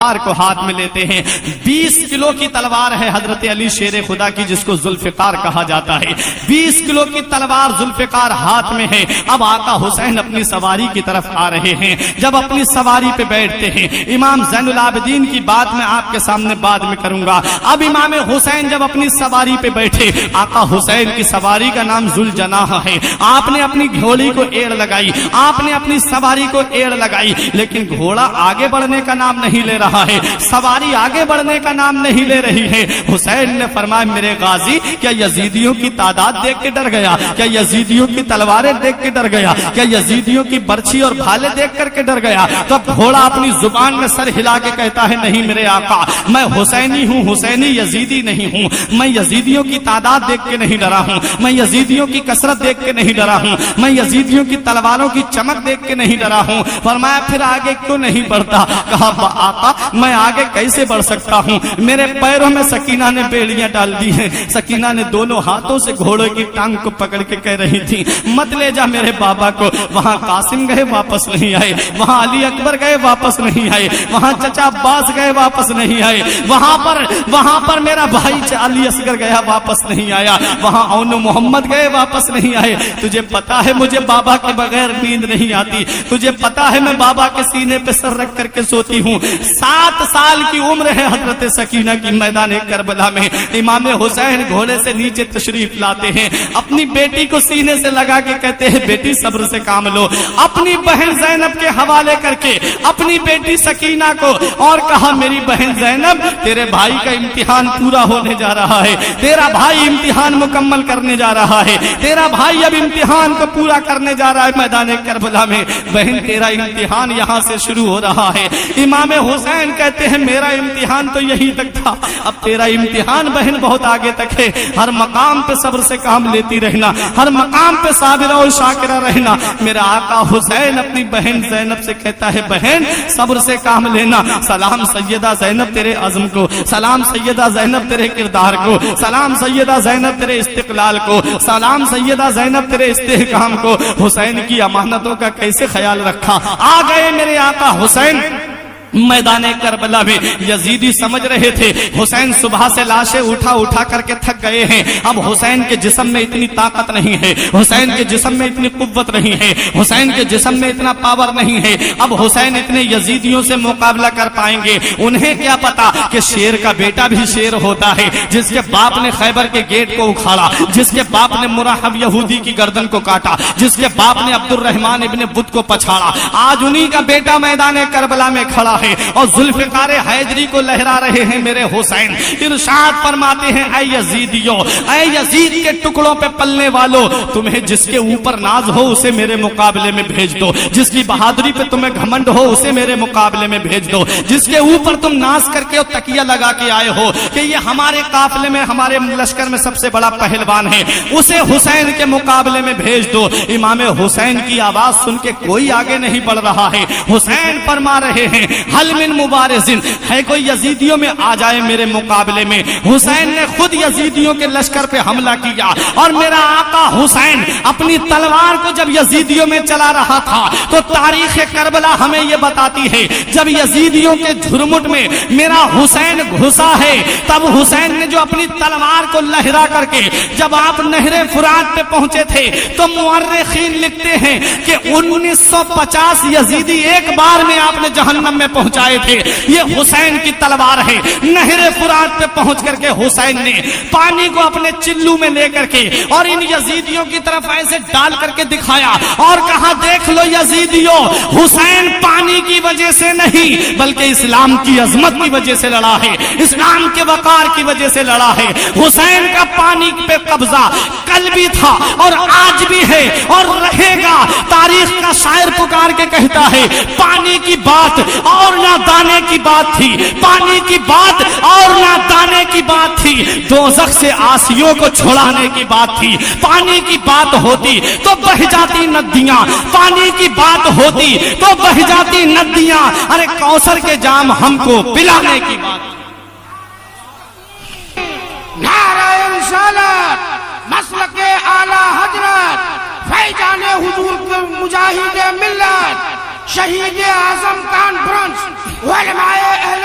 تلوار کو ہاتھ میں لیتے ہیں. 20 کلو کی تلوار ہے حضرت علی شیر خدا کی, جس کو ذوالفقار کہا جاتا ہے. 20 کلو کی تلوار ذوالفقار ہاتھ میں ہے. اب آقا حسین اپنی سواری کی طرف آ رہے ہیں. جب اپنی سواری پہ بیٹھتے ہیں, امام زین العابدین کی بات میں آپ کے سامنے بعد میں کروں گا. اب امام حسین جب اپنی سواری پہ بیٹھے, آقا حسین کی سواری کا نام ذوالجناح ہے. آپ نے اپنی گھوڑی کو ایڑ لگائی, آپ نے اپنی سواری کو ایڑ لگائی, لیکن گھوڑا آگے بڑھنے کا نام نہیں لے رہا ہے, سواری آگے بڑھنے کا نام نہیں لے رہی ہے. حسین نے فرمایا میرے غازی کیا یزیدیوں کی تعداد دیکھ کے ڈر گیا, کیا یزیدیوں کی تلواریں دیکھ کے ڈر گیا, کیا یزیدیوں کی برچھی اور بھالے دیکھ کر کے ڈر گیا؟ تب گھوڑا اپنی زبان میں سر ہلا کے کہتا ہے نہیں میرے آقا, میں حسینی ہوں, حسینی یزیدی نہیں ہوں. میں یزیدیوں کی تعداد دیکھ کے نہیں ڈرا ہوں, میں یزیدیوں کی کثرت دیکھ کے نہیں ڈرا ہوں, میں یزیدیوں کی تلواروں کی چمک دیکھ کے نہیں ڈرا ہوں. فرمایا پھر آگے کیوں نہیں بڑھتا؟ کہا آقا میں آگے کیسے بڑھ سکتا ہوں, میرے پیروں میں سکینہ نے بیڑیاں ڈال دی ہیں. سکینہ نے دونوں ہاتھوں سے گھوڑے کی ٹانگ کو پکڑ کے کہہ رہی تھی مت لے جا میرے بابا کو. وہاں قاسم گئے واپس نہیں آئے, وہاں علی اکبر گئے واپس نہیں آئے, وہاں چچا عباس گئے واپس نہیں آئے, وہاں پر میرا بھائی علی اصغر گیا واپس نہیں آیا, وہاں اون محمد گئے واپس نہیں آئے. تجھے پتا ہے مجھے بابا کے بغیر نیند نہیں آتی, تجھے پتا ہے میں بابا کے سینے پہ سر رکھ کر کے سوتی ہوں. 7 سال کی عمر ہے حضرت سکینہ کی. میدان کربلا میں امام حسین گھوڑے سے نیچے تشریف لاتے ہیں, اپنی بیٹی کو سینے سے لگا کے کہتے ہیں بیٹی صبر سے کام لو. اپنی بہن زینب کے حوالے کر کے اپنی بیٹی سکینہ کو اور کہا میری بہن زینب تیرے بھائی کا امتحان پورا ہونے جا رہا ہے, تیرا بھائی امتحان مکمل کرنے جا رہا ہے, تیرا بھائی اب امتحان کو پورا کرنے جا رہا ہے میدان کربلا میں. بہن تیرا امتحان یہاں سے شروع ہو رہا ہے. امام حسین کہتے ہیں میرا امتحان تو یہی تک تھا, اب تیرا امتحان بہن بہت آگے تک ہے. ہر مقام پہ صبر سے کام لیتی رہنا, ہر مقام پہ صابرہ اور شاکرہ رہنا. میرا آقا حسین اپنی بہن زینب سے کہتا ہے بہن صبر سے کام لینا. سلام سیدہ زینب تیرے عزم کو, سلام سیدہ زینب تیرے کردار کو, سلام سیدہ زینب تیرے استقلال کو, سلام سیدہ زینب تیرے استحکام کو. حسین کی امانتوں کا کیسے خیال رکھا. آ گئے میرے آقا حسین میدان کربلا میں. یزیدی سمجھ رہے تھے حسین صبح سے لاشیں اٹھا کر کے تھک گئے ہیں, اب حسین کے جسم میں اتنی طاقت نہیں ہے, حسین کے جسم میں اتنی قوت نہیں ہے, حسین کے جسم میں اتنا پاور نہیں ہے. اب حسین اتنے یزیدیوں سے مقابلہ کر پائیں گے؟ انہیں کیا پتا کہ شیر کا بیٹا بھی شیر ہوتا ہے. جس کے باپ نے خیبر کے گیٹ کو اکھاڑا, جس کے باپ نے مرحب یہودی کی گردن کو کاٹا, جس کے باپ نے عبد الرحمن ابن بدھ کو پچھاڑا, آج انہی کا بیٹا میدان کربلا میں کھڑا ہے اور ذوالفقار حیدری کو لہرا رہے ہیں. میرے حسین ارشاد فرماتے ہیں اے یزیدیو, اے یزید کے ٹکڑوں پہ پلنے والو, تمہیں جس کے اوپر ناز ہو اسے میرے مقابلے میں بھیج دو, جس کی بہادری پہ تمہیں گھمنڈ ہو اسے میرے مقابلے میں بھیج دو, جس کے اوپر تم ناز کر کے تکیہ لگا کے آئے ہو کہ یہ ہمارے قافلے میں ہمارے لشکر میں سب سے بڑا پہلوان ہے, اسے حسین کے مقابلے میں بھیج دو. امام حسین کی آواز سن کے کوئی آگے نہیں بڑھ رہا ہے. حسین فرما رہے ہیں حل من مبارزن, ہے کوئی یزیدیوں میں آ جائے میرے مقابلے میں. حسین نے خود یزیدیوں کے لشکر پہ حملہ کیا اور میرا آقا حسین اپنی تلوار کو جب یزیدیوں میں چلا رہا تھا تو تاریخ کربلا ہمیں یہ بتاتی ہے جب یزیدیوں کے جھرمٹ میں میرا حسین گھسا ہے تب حسین نے جو اپنی تلوار کو لہرا کر کے جب آپ نہر فرات پہ پہنچے تھے تو مورخین لکھتے ہیں کہ 1950 یزیدی ایک بار میں آپ نے جہنم میں پہنچائے تھے. یہ حسین کی تلوار ہے. نہر فرات پہ پہنچ کر کے حسین نے پانی کو اپنے چلو میں لے کر کے اور ان یزیدیوں کی طرف ایسے ڈال کر کے دکھایا اور کہا دیکھ لو یزیدیوں, حسین پانی کی وجہ سے نہیں بلکہ اسلام کی عظمت کی وجہ سے لڑا ہے, اسلام کے وقار کی وجہ سے لڑا ہے. حسین کا پانی پہ قبضہ کل بھی تھا اور آج بھی ہے اور رہے گا. تاریخ کا شاعر پکار کے کہتا ہے پانی کی بات اور نہ دانے کی بات تھی, پانی کی بات اور نہ دانے کی بات تھی, دوزخ سے آسیوں کو چھڑانے کی بات تھی. پانی کی بات ہوتی تو بہ جاتی ندیاں, پانی کی بات ہوتی تو بہ جاتی ندیاں. ارے کوثر کے جام ہم کو پلانے کی بات. نعرہ رسالت, مسلک اعلی حضرت, فیضان حضور کے مجاہد ملت, شہید اعظم کانفرنس, علماء اہل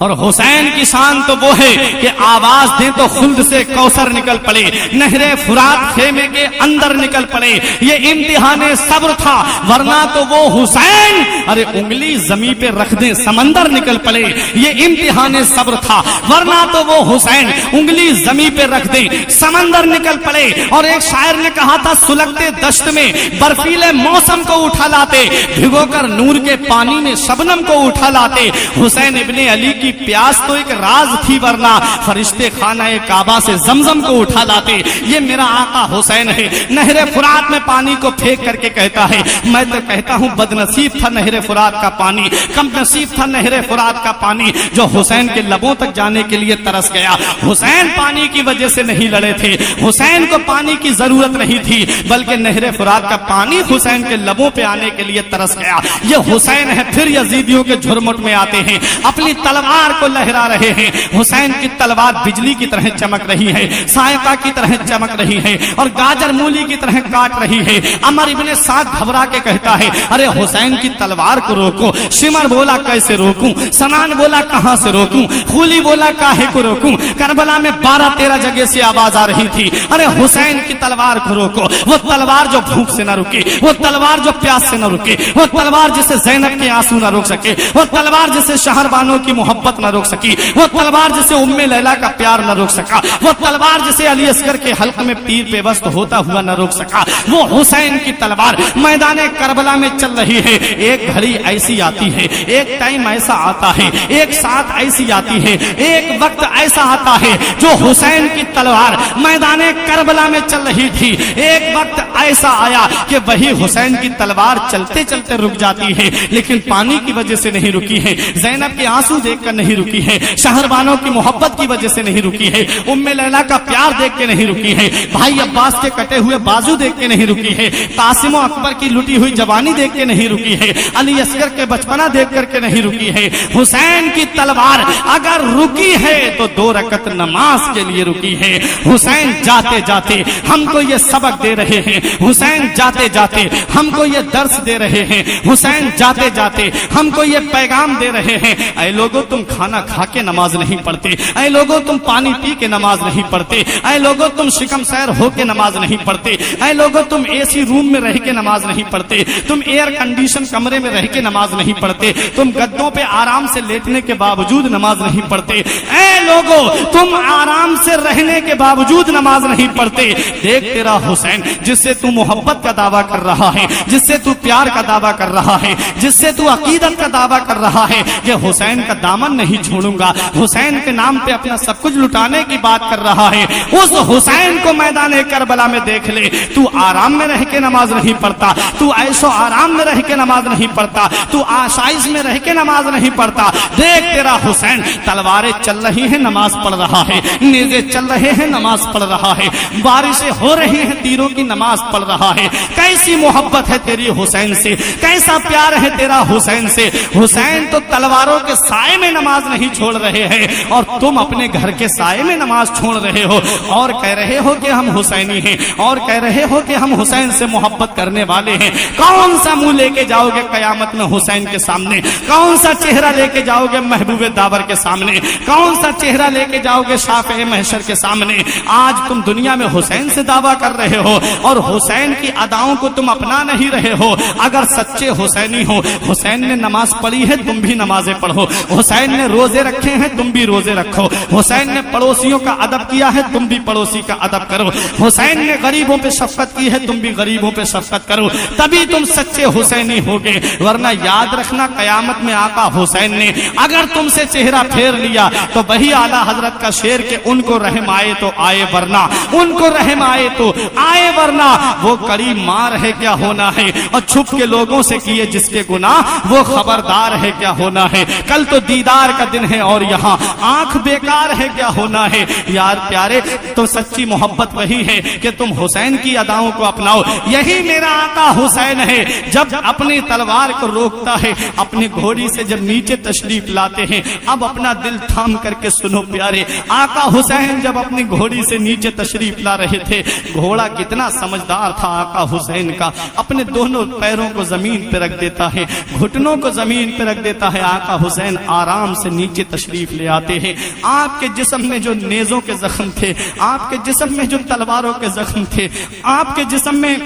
اور حسین کی شان تو وہ ہے کہ آواز دیں تو خلد سے کوثر نکل پڑے، نہر فرات خیمے کے اندر نکل پڑے۔ یہ امتحان صبر تھا، ورنہ تو وہ حسین ارے انگلی زمین پہ رکھ دیں سمندر نکل پڑے۔ یہ امتحان صبر تھا، ورنہ تو وہ حسین انگلی زمین پہ رکھ دیں سمندر نکل پڑے۔ اور ایک شاعر نے کہا تھا سلگتے دشت میں برفیلے موسم کو اٹھا لاتے، بھگو کر نور کے پانی میں شبنم کو اٹھا لاتے۔ حسین ابن علی کی پیاس تو ایک راز تھی، ورنہ فرشتے خانہ کعبہ سے زمزم کو اٹھا لاتے۔ یہ میرا آقا حسین ہے، نہر فرات میں پانی کو پھینک کر کے کہتا ہے، میں تو کہتا ہوں بد نصیب تھا نہر فرات کا پانی، کم نصیب تھا نہر فرات کا پانی جو حسین کے لبوں تک جانے کے لیے ترس گیا۔ حسین پانی کی وجہ سے نہیں لڑے تھے، حسین کو پانی کی ضرورت نہیں تھی، بلکہ نہر فرات کا پانی حسین کے لبوں پہ آنے کے لیے ترس گیا۔ یہ حسین ہے، پھر یزیدیوں کے جھرمٹ میں آتے ہیں، اپنی تلوار کو لہرا رہے ہیں۔ حسین کی تلوار بجلی کی طرح چمک رہی ہے، سائقہ کی طرح چمک رہی ہے، اور گاجر مولی کی طرح کاٹ رہی ہے۔ عمر ابن سعد گھبرا کے کہتا ہے، ارے حسین کی تلوار کو روکو۔ شمر بولا کیسے روکوں، سنان بولا کہاں سے روکوں، خولی بولا کاہے کو روکوں۔ کربلا میں 12-13 جگہ سے آواز آ رہی تھی، ارے حسین کی تلوار کو روکو۔ وہ تلوار جو بھوک سے نہ رکے، وہ تلوار جو پیاس سے نہ رکے، وہ تلوار جسے زینب کے آنسو نہ روک سکے، وہ تلوار جسے شہربانوں کی محبت نہ روک سکی، وہ تلوار جسے ام لیلا کا پیار نہ روک سکا، وہ تلوار جسے علی اصغر کے حلق میں پیر پیوست ہوتا ہوا نہ روک سکا، وہ حسین کی تلوار میدان کربلا میں چل رہی ہے۔ ایک گھڑی ایسی آتی ہے، ایک ٹائم ایسا آتا ہے، ایک ساتھ ایسی آتی ہے، ایک وقت ایسا آتا ہے جو حسین کی تلوار میدان کربلا میں چل رہی تھی۔ ایک وقت ایسا آیا کہ وہی حسین کی تلوار چلتے چلتے رک جاتی ہے، لیکن پانی کی وجہ سے نہیں رکی ہے، زینب کے آنسو دیکھ کر نہیں رکی ہے، شہربانوں کی محبت کی وجہ سے نہیں رکی ہے، ام لیلا کا پیار دیکھ کے نہیں رکی ہے، بھائی عباس کے کٹے ہوئے بازو دیکھ کے نہیں رکی ہے، قاسم و اکبر کی لٹی ہوئی جوانی دیکھ کے نہیں رکی ہے، علی اصغر کے بچپنا دیکھ کر کے نہیں رکی ہے۔ حسین کی تلوار اگر رکی ہے تو 2 رکعت نماز کے لیے رکی ہے۔ حسین جاتے جاتے ہم کو یہ سبق دے رہے ہیں، حسین جاتے جاتے ہم کو یہ درس دے رہے ہیں، حسین جاتے جاتے ہم کو یہ پیغام دے رہے ہیں، اے لوگوں تم کھانا کھا کے نماز نہیں پڑھتے، اے لوگوں تم پانی پی کے نماز نہیں پڑھتے، اے لوگوں تم شکم سیر ہو کے نماز نہیں پڑھتے، اے لوگوں تم اے سی روم میں رہ کے نماز نہیں پڑھتے، تم ایئر کنڈیشن کمرے میں رہ کے نماز نہیں پڑھتے، تم گدوں پہ آرام سے لیٹنے کے باوجود نماز نہیں پڑھتے، اے لوگوں تم آرام سے رہنے کے باوجود نماز نہیں پڑھتے۔ دیکھ تیرا حسین جس سے تو محبت کا دعویٰ کر رہا ہے، جس سے تو پیار کا دعویٰ کر رہا ہے، جس سے تو عقیدت کا دعویٰ کر رہا ہے، کہ حسین کا دامن نہیں چھوڑوں گا، حسین کے نام پہ اپنا سب کچھ لٹانے کی بات کر رہا ہے، اس حسین کو میدان کربلا میں دیکھ لے۔ تو آرام میں رہ کے نماز نہیں پڑھتا، تو عیش و آرام میں رہ کے نماز نہیں پڑھتا، تو آشائش میں رہ کے نماز نہیں پڑھتا۔ دیکھ تیرا حسین تلواریں چل رہی ہیں نماز پڑھ رہا ہے، نیزے چل رہے ہیں نماز پڑھ رہا ہے، بارشیں ہو رہی ہیں تیروں کی نماز پڑھ رہا ہے۔ کیسی محبت ہے تیری حسین سے، کیسا پیار ہے تیرا حسین سے۔ حسین تو تلواروں کے سائے میں نماز نہیں چھوڑ رہے ہیں، اور تم اپنے گھر کے سائے میں نماز چھوڑ رہے ہو، اور کہہ رہے ہو کہ ہم حسینی ہیں، اور کہہ رہے ہو کہ ہم حسین سے محبت کرنے والے ہیں۔ کون سا منہ لے کے جاؤ گے قیامت میں حسین کے سامنے؟ کون سا چہرہ لے کے جاؤ گے محبوب داور کے سامنے؟ کون سا چہرہ لے کے جاؤ گے شافع محشر کے سامنے؟ آج تم دنیا میں حسین سے دعویٰ کر رہے ہو، اور حسین کی اداؤں کو تم اپنا نہیں رہے ہو۔ اگر سچے حسینی ہو، حسین نے نماز پڑھی ہے تم بھی نمازیں پڑھو، حسین نے روزے رکھے ہیں تم بھی روزے رکھو، حسین نے پڑوسیوں کا ادب کیا ہے تم بھی پڑوسی کا ادب کرو، حسین نے غریبوں پہ شفقت کی ہے تم بھی غریبوں پہ شفقت کرو، تبھی تم سچے حسینی ہوگے۔ ورنہ یاد رکھنا قیامت میں آقا حسین نے اگر تم سے چہرہ پھیر لیا تو وہی اعلیٰ حضرت کا شعر کہ ان کو رحم آئے تو آئے ورنہ، ان کو رحم آئے تو آئے ورنہ، وہ کڑی مار ہے کیا ہونا ہے، اور چھپ کے لوگوں سے کیے جس کے گناہ وہ خبردار ہے کیا ہونا ہے۔ کل تو دیدار دیدار کا دن ہے اور یہاں آنکھ بیکار ہے کیا ہونا ہے. یار پیارے تو سچی محبت وہی ہے کہ تم حسین کی اداؤں کو اپناؤ. یہی میرا آقا حسین ہے. جب اپنی تلوار کو روکتا ہے, اپنی گھوڑی سے جب نیچے تشریف لاتے ہیں, اب اپنا دل تھام کر کے سنو پیارے, آقا حسین جب اپنی گھوڑی سے نیچے تشریف لا رہے تھے, گھوڑا کتنا سمجھدار تھا آقا حسین کا, اپنے دونوں پیروں کو زمین پہ رکھ دیتا ہے, گھٹنوں کو زمین پہ رکھ دیتا ہے. آقا حسین آرام سے نیچے تشریف لے آتے ہیں. آپ کے جسم میں جو نیزوں کے زخم تھے, آپ کے جسم میں جو تلواروں کے زخم تھے, آپ کے جسم میں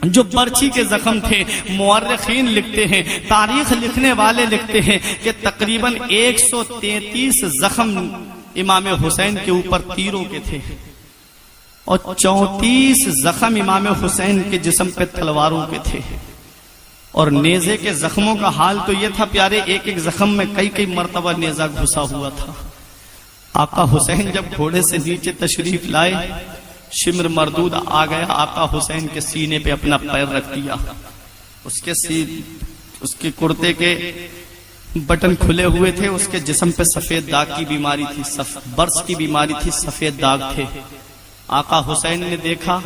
جو برچھی کے زخم تھے, مورخین لکھتے ہیں, تاریخ لکھنے والے لکھتے ہیں کہ تقریباً 133 زخم امام حسین کے اوپر تیروں کے تھے اور 34 زخم امام حسین کے جسم پہ تلواروں کے تھے. اور نیزے کے زخموں کا حال تو یہ تھا پیارے, ایک ایک زخم میں کئی مرتبہ نیزہ گھسا ہوا تھا. آقا حسین جب گھوڑے سے نیچے تشریف لائے, شمر مردود آ گیا, آقا حسین کے سینے پہ اپنا پیر رکھ دیا. اس کے کرتے کے بٹن کھلے ہوئے تھے, اس کے جسم پہ سفید داغ کی بیماری تھی, برس کی بیماری تھی, سفید داغ تھے. آقا حسین نے دیکھا,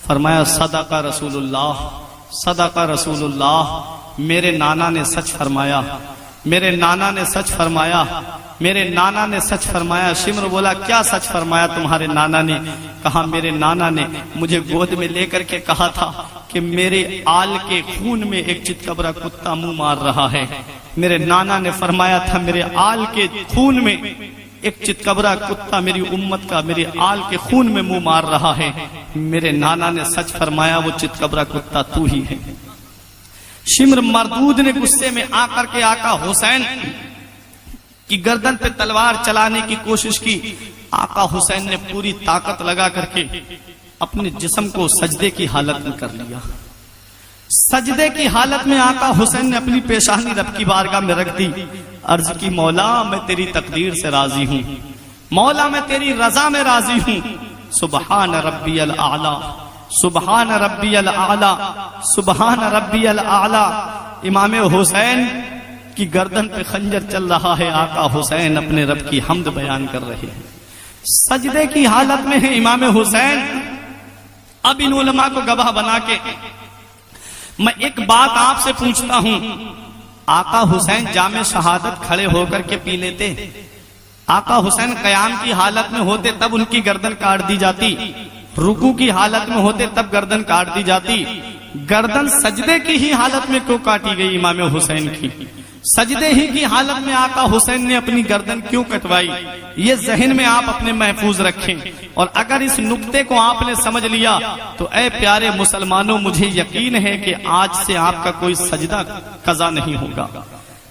فرمایا صدق رسول اللہ, صدق رسول اللہ, میرے نانا نے سچ فرمایا, میرے نانا نے سچ فرمایا, میرے نانا نے سچ فرمایا. شمر بولا کیا سچ فرمایا تمہارے نانا نے؟ کہا میرے نانا نے مجھے گود میں لے کر کے کہا تھا کہ میرے آل کے خون میں ایک چتکبرا کتا منہ مار رہا ہے. میرے نانا نے فرمایا تھا میرے آل کے خون میں ایک چتکبرا کتا میری امت کا میرے آل کے خون میں منہ مار رہا ہے. میرے نانا نے سچ فرمایا, وہ چتکبرا کتا تو ہی ہے. شمر مردود نے غصے میں آ کر کے آقا حسین کی گردن پہ تلوار چلانے کی کوشش کی. آقا حسین نے پوری طاقت لگا کر کے اپنے جسم کو سجدے کی حالت میں کر لیا. سجدے کی حالت میں آقا حسین نے اپنی پیشانی رب کی بارگاہ میں رکھ دی. عرض کی مولا میں تیری تقدیر سے راضی ہوں, مولا میں تیری رضا میں راضی ہوں. سبحان ربی الاعلی, سبحان ربی الاعلی, سبحان ربی الاعلی. امام حسین کی گردن پہ خنجر چل رہا ہے, آقا حسین اپنے رب کی حمد بیان کر رہے ہیں. سجدے کی حالت میں ہے امام حسین. اب ان علماء کو گواہ بنا کے میں ایک بات آپ سے پوچھتا ہوں, آقا حسین جام شہادت کھڑے ہو کر کے پی لیتے؟ آقا حسین قیام کی حالت میں ہوتے تب ان کی گردن کاٹ دی جاتی, رکوع کی حالت میں ہوتے تب گردن کاٹ دی جاتی. گردن سجدے کی ہی حالت میں کیوں کاٹی گئی امام حسین کی؟ سجدے ہی کی حالت میں آقا حسین نے اپنی گردن کیوں کٹوائی؟ یہ ذہن میں آپ اپنے محفوظ رکھیں. اور اگر اس نقطے کو آپ نے سمجھ لیا تو اے پیارے مسلمانوں, مجھے یقین ہے کہ آج سے آپ کا کوئی سجدہ قضا نہیں ہوگا.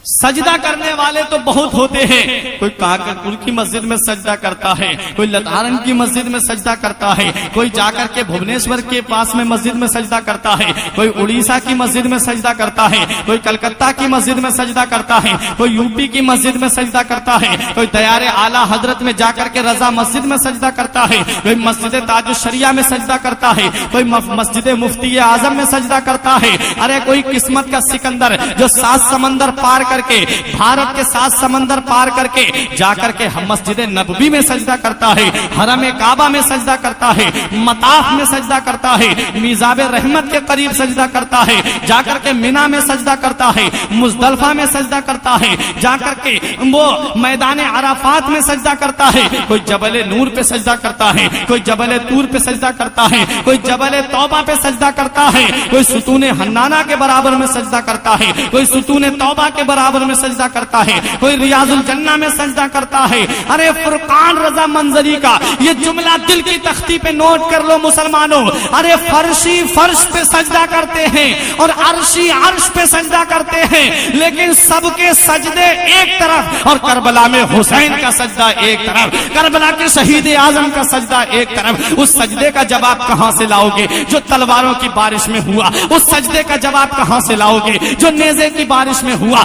سجدہ کرنے والے تو بہت ہوتے ہیں, کوئی کاکرپور کی مسجد میں سجدہ کرتا ہے, کوئی لتارن کی مسجد میں سجدہ کرتا ہے, کوئی جا کر کے بھونیشور کے پاس میں مسجد میں سجدہ کرتا ہے, کوئی اڑیسہ کی مسجد میں سجدہ کرتا ہے, کوئی کلکتہ کی مسجد میں سجدہ کرتا ہے, کوئی یوپی کی مسجد میں سجدہ کرتا ہے, کوئی دیار اعلیٰ حضرت میں جا کر کے رضا مسجد میں سجدہ کرتا ہے, کوئی مسجد تاج الشریعہ میں سجدہ کرتا ہے, کوئی مسجد مفتی اعظم میں سجدہ کرتا ہے. ارے کوئی قسمت کا سکندر جو 7 سمندر پار کر کے, بھارت کے 7 سمندر پار کر کے جا کر کے مسجد نبوی میں سجدہ کرتا ہے, حرم کعبہ میں سجدہ کرتا ہے, مطاف میں سجدہ کرتا ہے, میزاب رحمت کے قریب سجدہ کرتا ہے, جا کر کے مینا میں سجدہ کرتا ہے, مزدلفہ میں سجدہ کرتا ہے, جا کر کے وہ میدان عرفات میں سجدہ کرتا ہے, کوئی جبل نور پہ سجدہ کرتا ہے, کوئی جبل طور پہ سجدہ کرتا ہے, کوئی جبل توبہ پہ سجدہ کرتا ہے, کوئی ستون حنانہ کے برابر میں سجدہ کرتا ہے, کوئی ستون توبہ کے برابر میں سجدہ کرتا ہے, کوئی ریاض الجنہ میں سجدہ کرتا ہے. ارے فرقان رضا منظری کا یہ جملہ دل کی تختی پہ نوٹ کر لو مسلمانوں. ارے فرشی فرش پہ سجدہ کرتے ہیں اور عرشی عرش پہ سجدہ کرتے ہیں, لیکن سب کے سجدے ایک طرف اور کربلا میں حسین کا سجدہ ایک طرف, کربلا کے شہید اعظم کا سجدہ ایک طرف. اس سجدے کا جواب کہاں سے لاؤ گے جو تلواروں کی بارش میں ہوا؟ اس سجدے کا جواب کہاں سے لاؤ گے جو نیزے کی بارش میں ہوا؟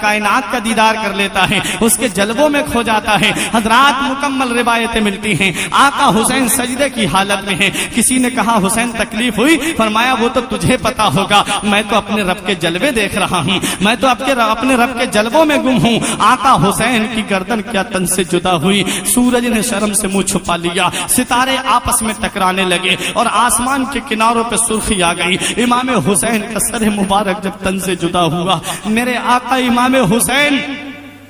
کائنات کا دیدار کر لیتا ہے، اس کے جلووں میں کھو جاتا ہے۔ حضرات مکمل روایتیں ملتی ہیں۔ آقا حسین سجدے کی حالت میں ہیں۔ کسی نے کہا حسین تکلیف ہوئی؟ فرمایا وہ تو تجھے پتا ہوگا، میں تو اپنے رب کے جلوے دیکھ رہا ہوں، میں تو اپنے رب کے جلووں میں گم ہوں۔ آقا حسین کی گردن کیا تن سے جدا ہوئی، سورج نے شرم سے منہ چھپا لیا، ستارے آپس میں ٹکرانے لگے اور آسمان کے کناروں پہ سرخی آ گئی۔ امام حسین کا سر مبارک جب تن سے جدا ہوا، میرے آقا امام حسین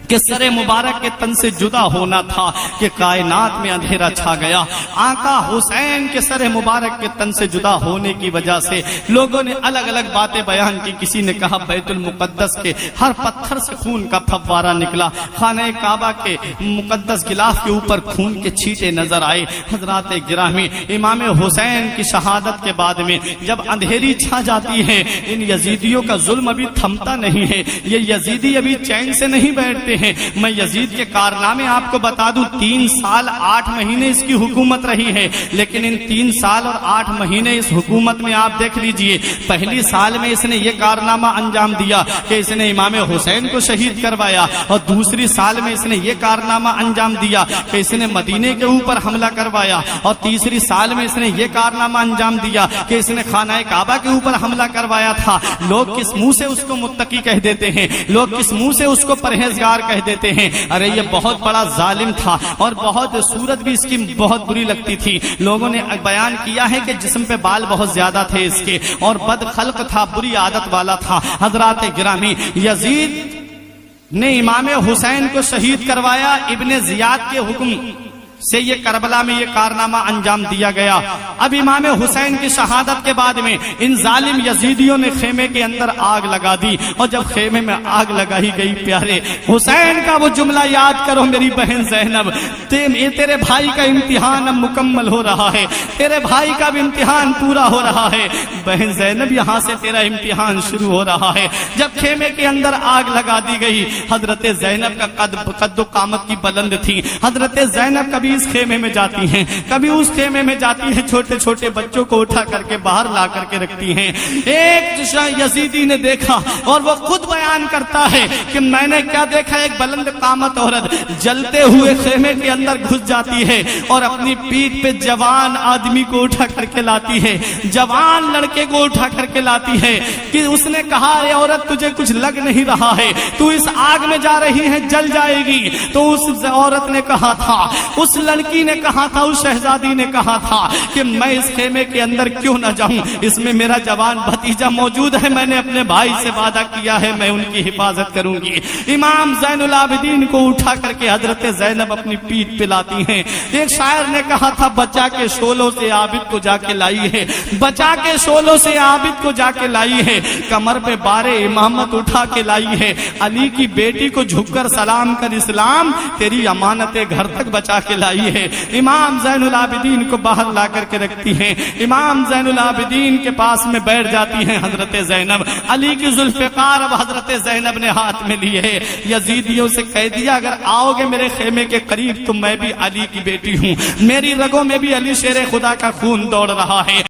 کہ سر مبارک کے تن سے جدا ہونا تھا کہ کائنات میں اندھیرا چھا گیا۔ آقا حسین کے سر مبارک کے تن سے جدا ہونے کی وجہ سے لوگوں نے الگ الگ باتیں بیان کی۔ کسی نے کہا بیت المقدس کے ہر پتھر سے خون کا پھوارہ نکلا، خانہ کعبہ کے مقدس غلاف کے اوپر خون کے چھینٹے نظر آئے۔ حضرات گرامی، امام حسین کی شہادت کے بعد میں جب اندھیری چھا جاتی ہے، ان یزیدیوں کا ظلم ابھی تھمتا نہیں ہے، یہ یزیدی ابھی چین سے نہیں بیٹھتے ہیں۔ میں یزید کے کارنامے آپ کو بتا دوں، 3 سال 8 مہینے اس کی حکومت رہی ہے، لیکن ان 3 سال اور 8 مہینے اس حکومت میں آپ دیکھ لیجئے، پہلی سال میں اس نے یہ کارنامہ انجام دیا کہ اس نے امام حسین کو شہید کروایا، اور دوسری سال میں اس نے یہ کارنامہ انجام دیا کہ اس نے مدینے کے اوپر حملہ کروایا، اور تیسری سال میں اس نے یہ کارنامہ انجام دیا کہ اس نے خانہ کعبہ کے اوپر حملہ کروایا تھا۔ لوگ کس منہ سے اس کو متقی کہہ دیتے ہیں، لوگ کس منہ سے اس کو پرہیزگار کہہ دیتے ہیں، ارے یہ بہت بڑا ظالم تھا، اور بہت صورت بھی اس کی بہت بری لگتی تھی۔ لوگوں نے بیان کیا ہے کہ جسم پہ بال بہت زیادہ تھے اس کے، اور بد خلق تھا، بری عادت والا تھا۔ حضرات گرامی، یزید نے امام حسین کو شہید کروایا، ابن زیاد کے حکم سے یہ کربلا میں یہ کارنامہ انجام دیا گیا۔ اب امام حسین کی شہادت کے بعد میں ان ظالم یزیدیوں نے خیمے کے اندر آگ لگا دی، اور جب خیمے میں آگ لگائی گئی، پیارے حسین کا وہ جملہ یاد کرو میری بہن زینب، تیرے بھائی کا امتحان اب مکمل ہو رہا ہے، تیرے بھائی کا بھی امتحان پورا ہو رہا ہے۔ بہن زینب، یہاں سے تیرا امتحان شروع ہو رہا ہے۔ جب خیمے کے اندر آگ لگا دی گئی، حضرت زینب کا قد و قامت کی بلند تھی۔ حضرت زینب کبھی اس خیمے میں جاتی ہیں، کبھی اس خیمے میں جاتی ہیں، چھوٹے چھوٹے بچوں کو اٹھا کر کے باہر لا کر کے رکھتی ہیں۔ ایک یزیدی نے دیکھا، اور وہ خود بیان کرتا ہے کہ میں نے کیا دیکھا، ایک بلند قامت عورت جلتے ہوئے خیمے کے اندر گھس جاتی ہے، اور اپنی پیٹھ پہ جوان آدمی کو اٹھا کر کے لاتی ہے، جوان لڑکے کو اٹھا کر کے لاتی ہے، کہ اس نے کہا اے عورت تجھے کچھ لگ نہیں رہا ہے، تو اس آگ میں جا رہی ہے، جل جائے گی۔ تو اس عورت نے کہا تھا، اس لڑکی نے کہا تھا، اس شہزادی نے کہا تھا کہ میں اس خیمے کے اندر کیوں نہ جاؤں، اس میں میرا جوان بھتیجا موجود ہے، میں نے اپنے بھائی سے وعدہ کیا ہے میں ان کی حفاظت کروں گی۔ امام زین العابدین کو اٹھا کر کے حضرت زینب اپنی پیٹھ پہ لاتی ہیں۔ ایک شاعر نے کہا تھا، بچا کے شولوں سے عابد کو جا کے لائی ہے، بچا کے شولوں سے عابد کو جا کے لائی ہے، کمر پہ بارے امامت اٹھا کے لائی ہے، علی کی بیٹی کو جھک کر سلام کر اسلام تیری امانت گھر تک بچا کے لائی ہے۔ امام زین العابدین کو باہر لا کر کے رکھتی ہیں، امام زین العابدین کے پاس میں بیٹھ جاتی ہیں حضرت زینب۔ علی کی ذوالفقار اب حضرت زینب نے ہاتھ میں لی ہے۔ یزیدیوں سے کہہ دیا اگر آؤ گے میرے خیمے کے قریب تو میں بھی علی کی بیٹی ہوں، میری رگوں میں بھی علی شیر خدا کا خون دوڑ رہا ہے۔